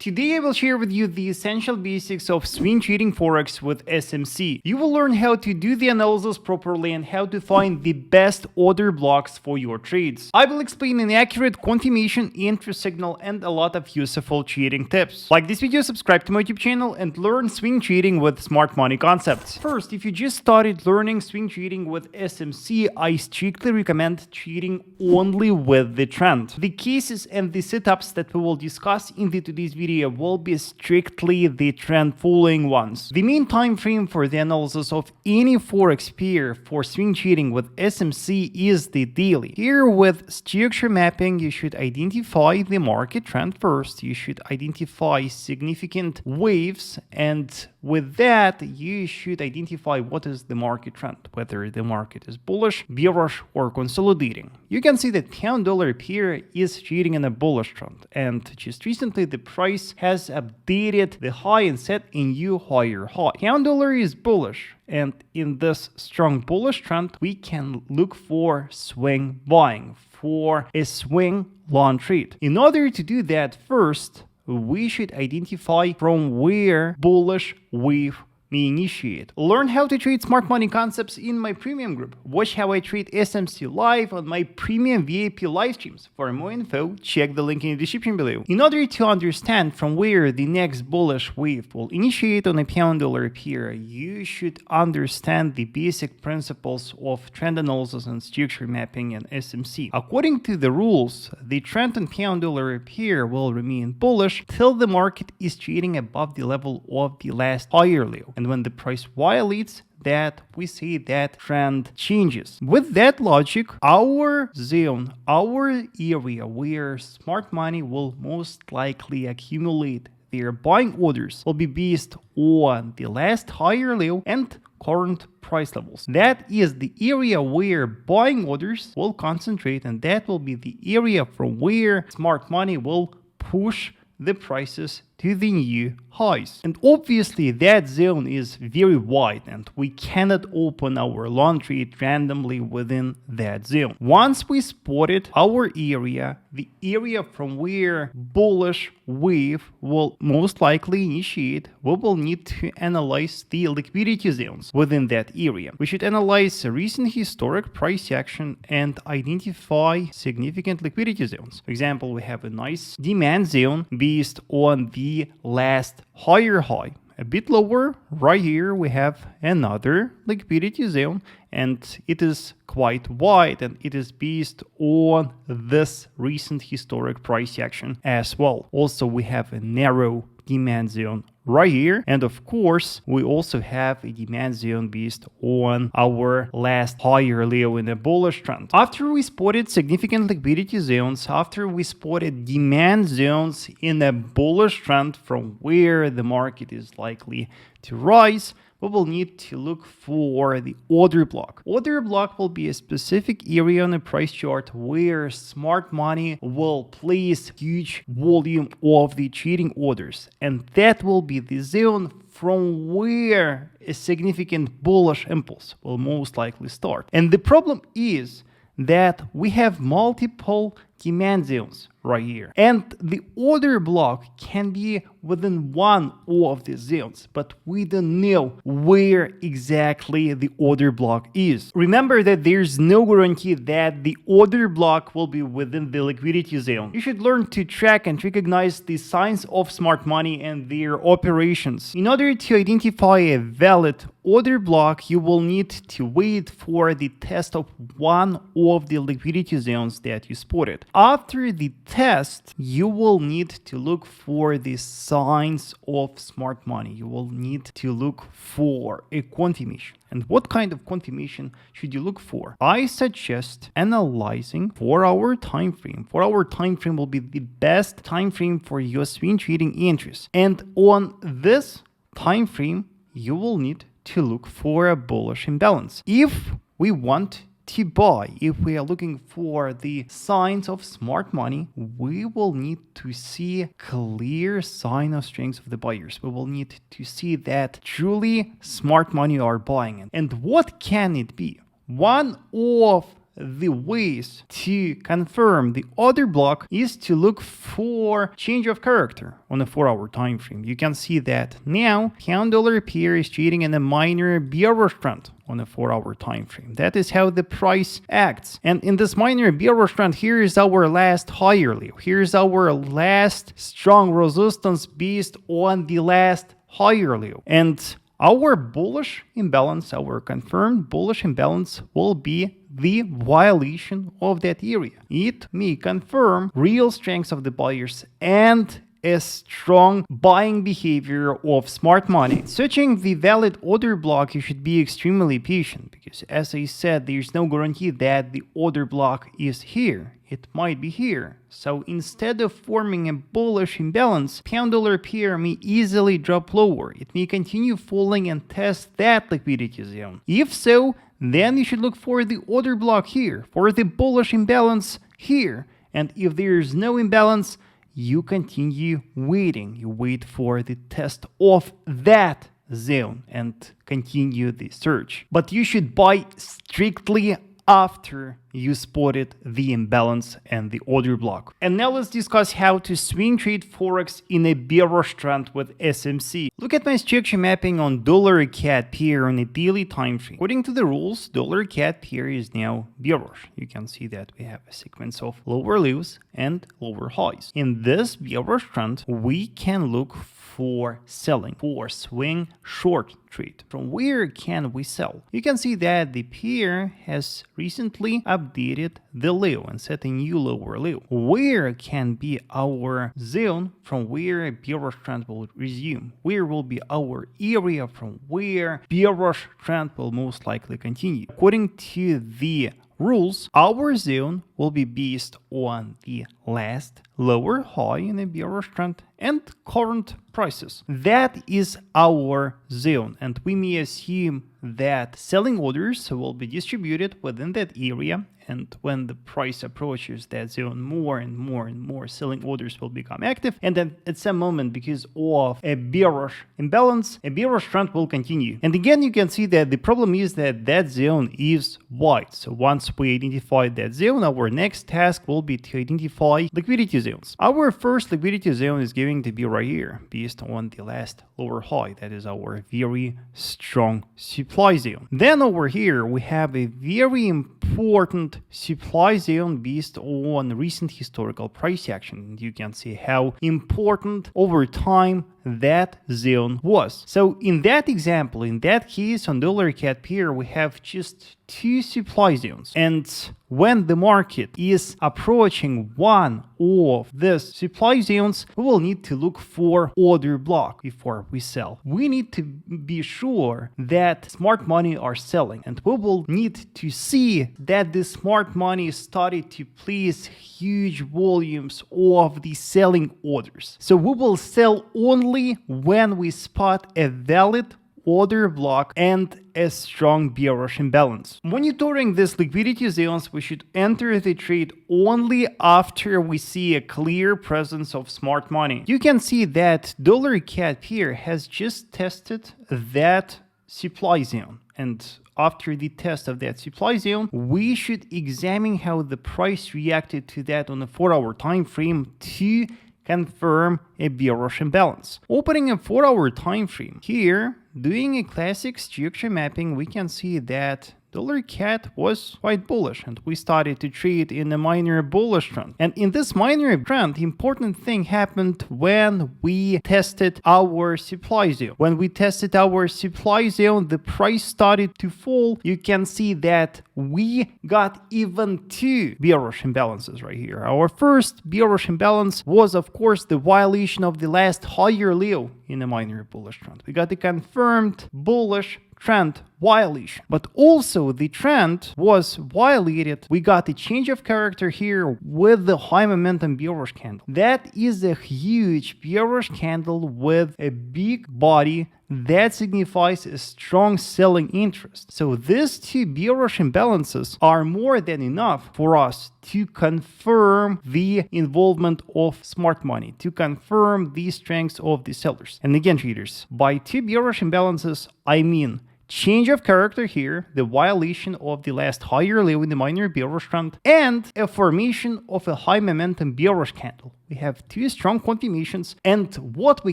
Today I will share with you the essential basics of swing trading Forex with SMC. You will learn how to do the analysis properly and how to find the best order blocks for your trades. I will explain an accurate confirmation, entry signal, and a lot of useful trading tips. Like this video, subscribe to my YouTube channel, and learn swing trading with smart money concepts. First, if you just started learning swing trading with SMC, I strictly recommend trading only with the trend. The cases and the setups that we will discuss in today's video will be strictly the trend following ones. The main time frame for the analysis of any Forex pair for swing trading with SMC is the daily. Here with structure mapping, you should identify the market trend first. You should identify significant waves, and with that, you should identify what is the market trend, whether the market is bullish, bearish, or consolidating. You can see that pound-dollar pair is trading in a bullish trend, and just recently the price has updated the high and set a new higher high. Pound-dollar is bullish, and in this strong bullish trend, we can look for swing buying, for a swing long trade. In order to do that, first, we should identify from where bullish wave may initiate. Learn how to trade smart money concepts in my premium group. Watch how I trade SMC live on my premium VIP live streams. For more info, check the link in the description below. In order to understand from where the next bullish wave will initiate on a pound-dollar pair, you should understand the basic principles of trend analysis and structure mapping in SMC. According to the rules, the trend on pound-dollar pair will remain bullish till the market is trading above the level of the last higher low. And when the price violates that, we see that trend changes. With that logic, our zone, our area where smart money will most likely accumulate their buying orders will be based on the last higher low and current price levels. That is the area where buying orders will concentrate, and that will be the area from where smart money will push the prices to the new highs. And obviously that zone is very wide, and we cannot open our long trade randomly within that zone. Once we spotted our area, the area from where bullish wave will most likely initiate, we will need to analyze the liquidity zones within that area. We should analyze recent historic price action and identify significant liquidity zones. For example, we have a nice demand zone based on the last higher high. A bit lower, right here we have another liquidity zone, and it is quite wide, and it is based on this recent historic price action as well. Also, we have a narrow demand zone right here, and of course we also have a demand zone based on our last higher low in a bullish trend. After we spotted significant liquidity zones, after we spotted demand zones in a bullish trend from where the market is likely to rise, we will need to look for the order block. Order block will be a specific area on a price chart where smart money will place huge volume of the trading orders, and that will be the zone from where a significant bullish impulse will most likely start. And the problem is that we have multiple demand zones right here, and the order block can be within one of the zones, but we don't know where exactly the order block is. Remember that there's no guarantee that the order block will be within the liquidity zone. You should learn to track and recognize the signs of smart money and their operations. In order to identify a valid order block, you will need to wait for the test of one of the liquidity zones that you spotted. After the test, you will need to look for the signs of smart money. You will need to look for a confirmation. And what kind of confirmation should you look for? I suggest analyzing 4-hour time frame. 4-hour time frame will be the best time frame for your swing trading entries. And on this time frame, you will need to look for a bullish imbalance. If we want to buy, if we are looking for the signs of smart money, we will need to see clear sign of strength of the buyers. We will need to see that truly smart money are buying it. And what can it be? One of the ways to confirm the order block is to look for change of character on a 4-hour time frame. You can see that now $1 pair is trading in a minor bearish trend on a 4-hour time frame. That is how the price acts. And in this minor bearish trend, here is our last higher low. Here's our last strong resistance based on the last higher low. And our bullish imbalance, our confirmed bullish imbalance, will be the violation of that area. It may confirm real strengths of the buyers and a strong buying behavior of smart money. Searching the valid order block, you should be extremely patient because, as I said, there's no guarantee that the order block is here. It might be here. So instead of forming a bullish imbalance, $1 pair may easily drop lower. It may continue falling and test that liquidity zone. If so, then you should look for the order block here, for the bullish imbalance here. And if there is no imbalance, you continue waiting. You wait for the test of that zone and continue the search. But you should buy strictly after you spotted the imbalance and the order block. And now let's discuss how to swing trade Forex in a bearish trend with SMC. Look at my structure mapping on $CAD pair on a daily time frame. According to the rules, $CAD pair is now bearish. You can see that we have a sequence of lower lows and lower highs. In this bearish trend, we can look for selling, for swing short trade. From where can we sell? You can see that the pair has recently updated the low and set a new lower low. Where can be our zone from where a bearish trend will resume? Where will be our area from where bearish trend will most likely continue? According to the rules, our zone will be based on the last lower high in a bearish trend and current prices. That is our zone, and we may assume that selling orders will be distributed within that area, and when the price approaches that zone, more and more selling orders will become active, and then at some moment, because of a bearish imbalance, a bearish trend will continue. And again, you can see that the problem is that that zone is wide. So once we identify that zone, our next task will be to identify liquidity zones. Our first liquidity zone is going to be right here, based on the last lower high. That is our very strong supply zone. Then over here, we have a very important supply zone based on recent historical price action. You can see how important over time that zone was. So in that example, in that case on $CAD pair, we have just two supply zones. And when the market is approaching one of these supply zones, we will need to look for order block before we sell. We need to be sure that smart money are selling, and we will need to see that the smart money started to place huge volumes of the selling orders. So we will sell only when we spot a valid order block and a strong bearish imbalance. Monitoring these liquidity zones, we should enter the trade only after we see a clear presence of smart money. You can see that $CAD pair has just tested that supply zone, and after the test of that supply zone, we should examine how the price reacted to that on a 4-hour time frame to confirm a bearish imbalance. Opening a 4-hour time frame here, doing a classic structure mapping, we can see that $CAD was quite bullish, and we started to trade in a minor bullish trend. And in this minor trend, the important thing happened when we tested our supply zone. When we tested our supply zone, the price started to fall. You can see that we got even two bearish imbalances right here. Our first bearish imbalance was, of course, the violation of the last higher low in a minor bullish trend. We got the confirmed bullish trend violation, but also the trend was violated. We got a change of character here with the high momentum bearish candle. That is a huge bearish candle with a big body that signifies a strong selling interest. So these two bearish imbalances are more than enough for us to confirm the involvement of smart money, to confirm the strengths of the sellers. And again, traders, by two bearish imbalances, I mean change of character here, the violation of the last higher low in the minor bearish trend, and a formation of a high momentum bearish candle. We have two strong confirmations, and what we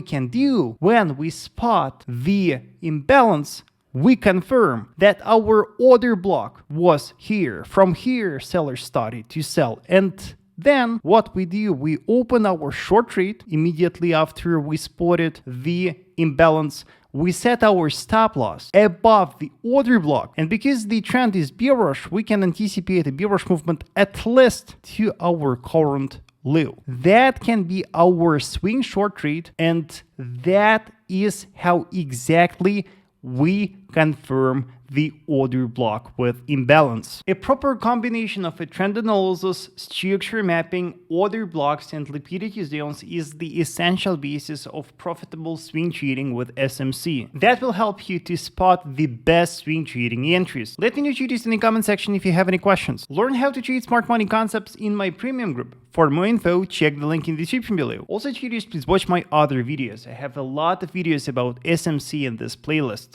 can do when we spot the imbalance, we confirm that our order block was here. From here, sellers started to sell, and then what we do, we open our short trade immediately after we spotted the imbalance. We set our stop loss above the order block, and because the trend is bearish, we can anticipate a bearish movement at least to our current low. That can be our swing short trade, and that is how exactly we confirm the order block with imbalance. A proper combination of a trend analysis, structure mapping, order blocks, and liquidity zones is the essential basis of profitable swing trading with SMC. That will help you to spot the best swing trading entries. Let me know this in the comment section if you have any questions. Learn how to trade smart money concepts in my premium group. For more info, check the link in the description below. Also, traders, please watch my other videos. I have a lot of videos about SMC in this playlist.